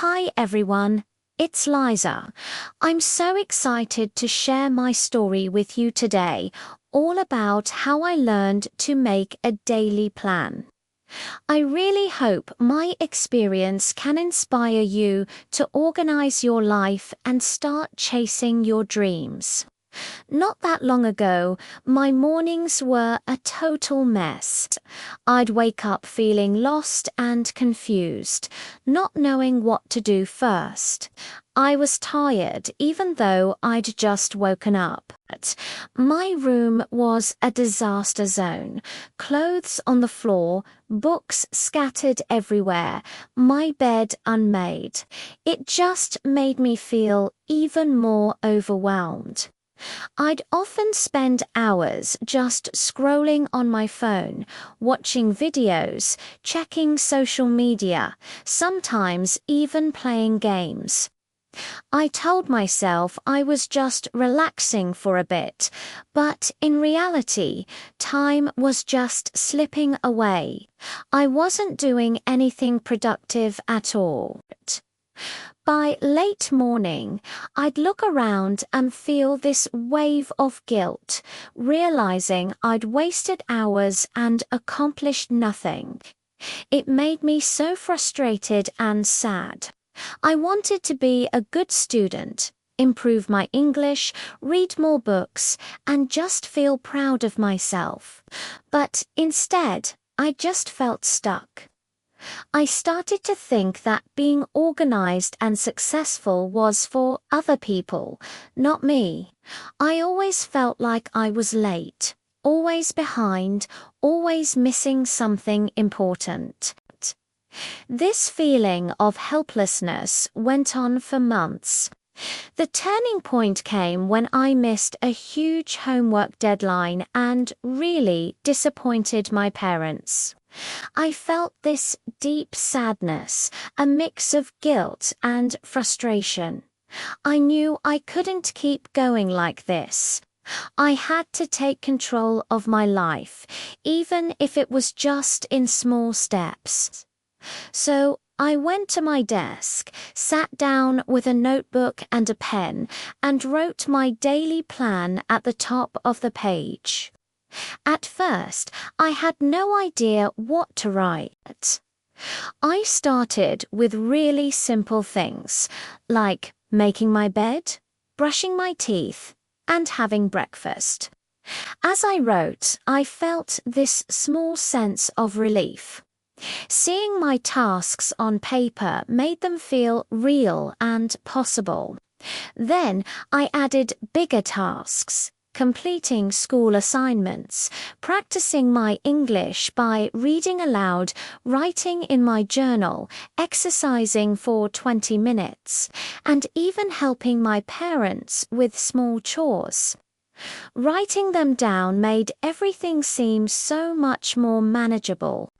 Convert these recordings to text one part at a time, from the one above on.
Hi everyone, it's Liza. I'm so excited to share my story with you today, all about how I learned to make a daily plan. I really hope my experience can inspire you to organize your life and start chasing your dreams. Not that long ago, my mornings were a total mess. I'd wake up feeling lost and confused, not knowing what to do first. I was tired even though I'd just woken up. My room was a disaster zone. Clothes on the floor, books scattered everywhere, my bed unmade. It just made me feel even more overwhelmed. I'd often spend hours just scrolling on my phone, watching videos, checking social media, sometimes even playing games. I told myself I was just relaxing for a bit, but in reality, time was just slipping away. I wasn't doing anything productive at all. By late morning, I'd look around and feel this wave of guilt, realizing I'd wasted hours and accomplished nothing. It made me so frustrated and sad. I wanted to be a good student, improve my English, read more books, and just feel proud of myself. But instead, I just felt stuck. I started to think that being organized and successful was for other people, not me. I always felt like I was late, always behind, always missing something important. This feeling of helplessness went on for months. The turning point came when I missed a huge homework deadline and really disappointed my parents. I felt this deep sadness, a mix of guilt and frustration. I knew I couldn't keep going like this. I had to take control of my life, even if it was just in small steps. So I went to my desk, sat down with a notebook and a pen, and wrote my daily plan at the top of the page. At first, I had no idea what to write. I started with really simple things, like making my bed, brushing my teeth, and having breakfast. As I wrote, I felt this small sense of relief. Seeing my tasks on paper made them feel real and possible. Then I added bigger tasks. Completing school assignments, practicing my English by reading aloud, writing in my journal, exercising for 20 minutes, and even helping my parents with small chores. Writing them down made everything seem so much more manageable.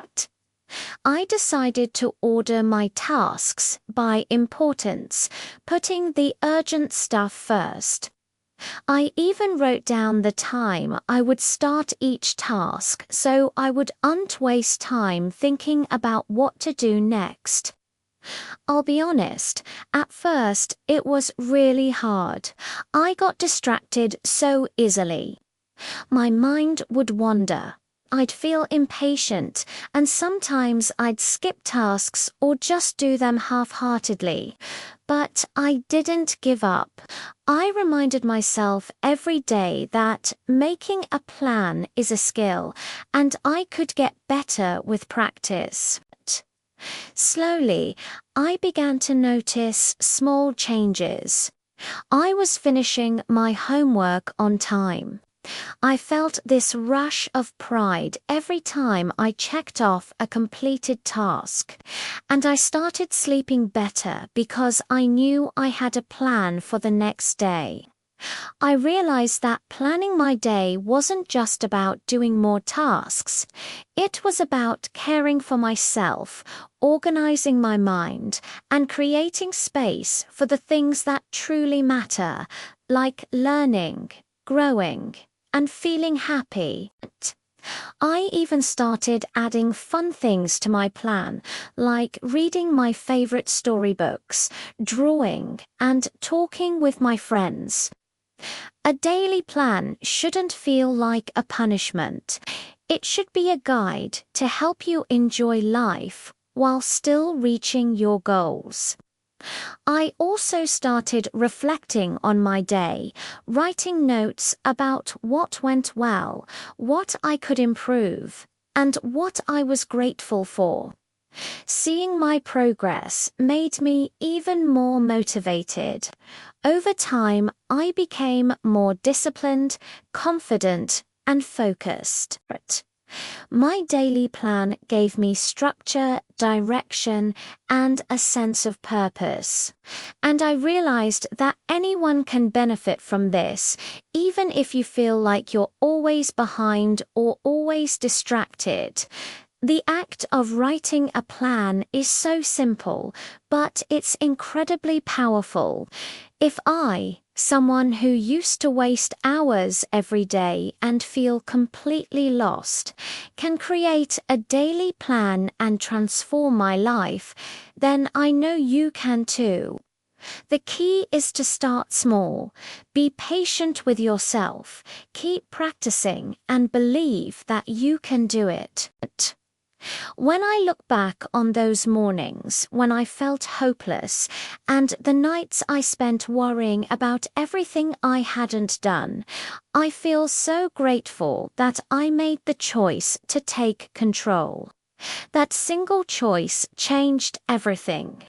I decided to order my tasks by importance, putting the urgent stuff first. I even wrote down the time I would start each task so I wouldn't waste time thinking about what to do next. I'll be honest, at first it was really hard. I got distracted so easily. My mind would wander. I'd feel impatient, and sometimes I'd skip tasks or just do them half-heartedly. But I didn't give up. I reminded myself every day that making a plan is a skill, and I could get better with practice. Slowly, I began to notice small changes. I was finishing my homework on time. I felt this rush of pride every time I checked off a completed task, and I started sleeping better because I knew I had a plan for the next day. I realized that planning my day wasn't just about doing more tasks. It was about caring for myself, organizing my mind, and creating space for the things that truly matter, like learning, growing, and feeling happy. I even started adding fun things to my plan, like reading my favorite storybooks, drawing, and talking with my friends. A daily plan shouldn't feel like a punishment. It should be a guide to help you enjoy life while still reaching your goals. I also started reflecting on my day, writing notes about what went well, what I could improve, and what I was grateful for. Seeing my progress made me even more motivated. Over time, I became more disciplined, confident, and focused. My daily plan gave me structure, direction, and a sense of purpose. And I realized that anyone can benefit from this, even if you feel like you're always behind or always distracted. The act of writing a plan is so simple, but it's incredibly powerful. If I, someone who used to waste hours every day and feel completely lost, can create a daily plan and transform my life, then I know you can too. The key is to start small, be patient with yourself, keep practicing, and believe that you can do it. When I look back on those mornings when I felt hopeless and the nights I spent worrying about everything I hadn't done, I feel so grateful that I made the choice to take control. That single choice changed everything.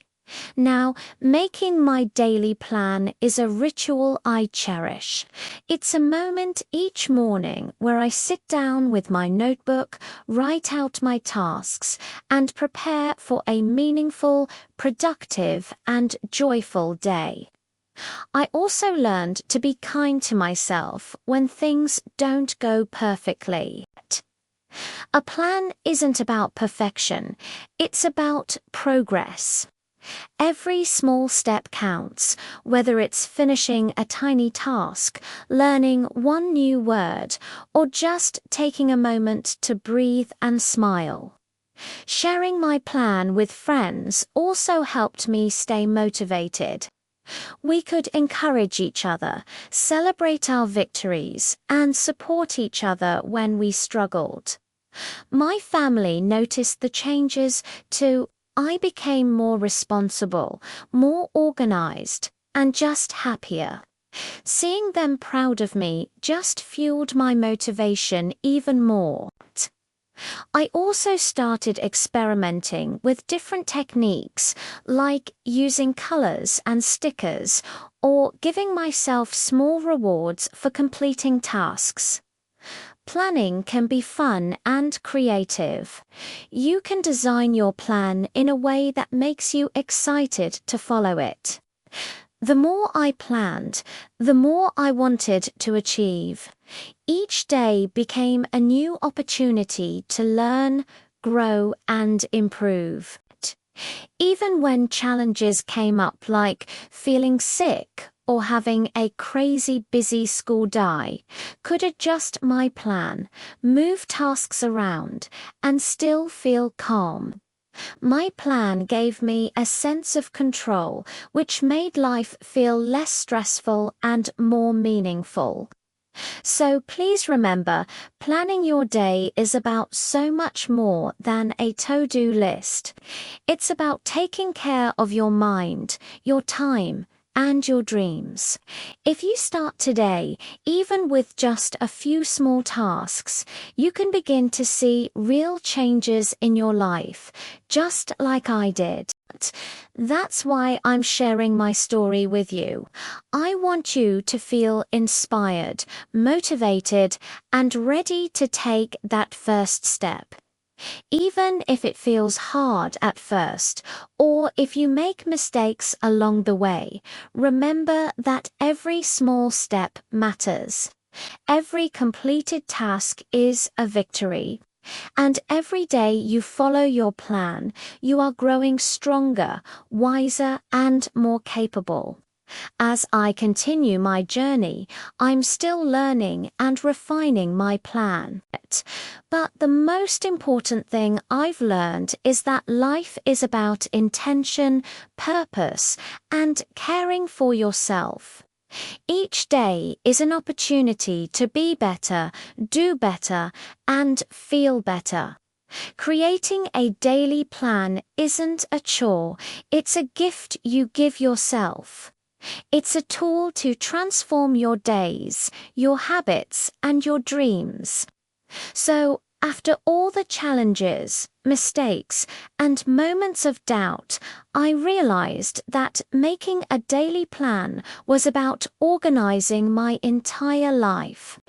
Now, making my daily plan is a ritual I cherish. It's a moment each morning where I sit down with my notebook, write out my tasks, and prepare for a meaningful, productive, and joyful day. I also learned to be kind to myself when things don't go perfectly. A plan isn't about perfection, it's about progress. Every small step counts, whether it's finishing a tiny task, learning one new word, or just taking a moment to breathe and smile. Sharing my plan with friends also helped me stay motivated. We could encourage each other, celebrate our victories, and support each other when we struggled. My family noticed the changes too. I became more responsible, more organized, and just happier. Seeing them proud of me just fueled my motivation even more. I also started experimenting with different techniques, like using colors and stickers, or giving myself small rewards for completing tasks. Planning can be fun and creative. You can design your plan in a way that makes you excited to follow it. The more I planned, the more I wanted to achieve. Each day became a new opportunity to learn, grow, and improve. Even when challenges came up like feeling sick or having a crazy busy school day, could adjust my plan, move tasks around, and still calm. calm. My plan gave me a sense of control, which made life feel less stressful and more meaningful. So please remember, planning your day is about so much more than a to-do list. It's about taking care of your mind, your time, and your dreams. If you start today, even with just a few small tasks, you can begin to see real changes in your life, just like I did. That's why I'm sharing my story with you. I want you to feel inspired, motivated, and ready to take that first step. Even if it feels hard at first, or if you make mistakes along the way, remember that every small step matters. Every completed task is a victory. And every day you follow your plan, you are growing stronger, wiser, and more capable. As I continue my journey, I'm still learning and refining my plan. But the most important thing I've learned is that life is about intention, purpose, and caring for yourself. Each day is an opportunity to be better, do better, and feel better. Creating a daily plan isn't a chore, it's a gift you give yourself. It's a tool to transform your days, your habits, and your dreams. So, after all the challenges, mistakes, and moments of doubt, I realized that making a daily plan was about organizing my entire life.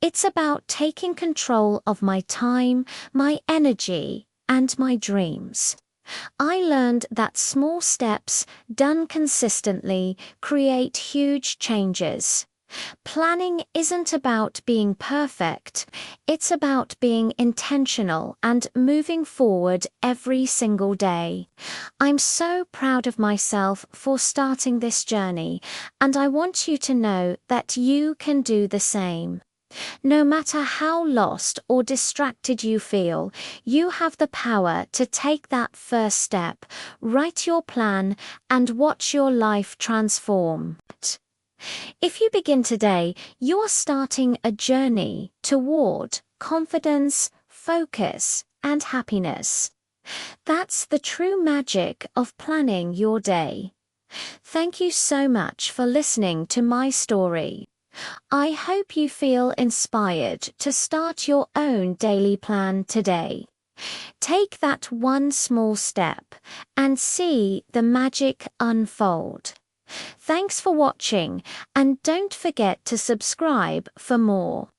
It's about taking control of my time, my energy, and my dreams. I learned that small steps, done consistently, create huge changes. Planning isn't about being perfect, it's about being intentional and moving forward every single day. I'm so proud of myself for starting this journey, and I want you to know that you can do the same. No matter how lost or distracted you feel, you have the power to take that first step, write your plan, and watch your life transform. If you begin today, you are starting a journey toward confidence, focus, and happiness. That's the true magic of planning your day. Thank you so much for listening to my story. I hope you feel inspired to start your own daily plan today. Take that one small step and see the magic unfold. Thanks for watching, and don't forget to subscribe for more.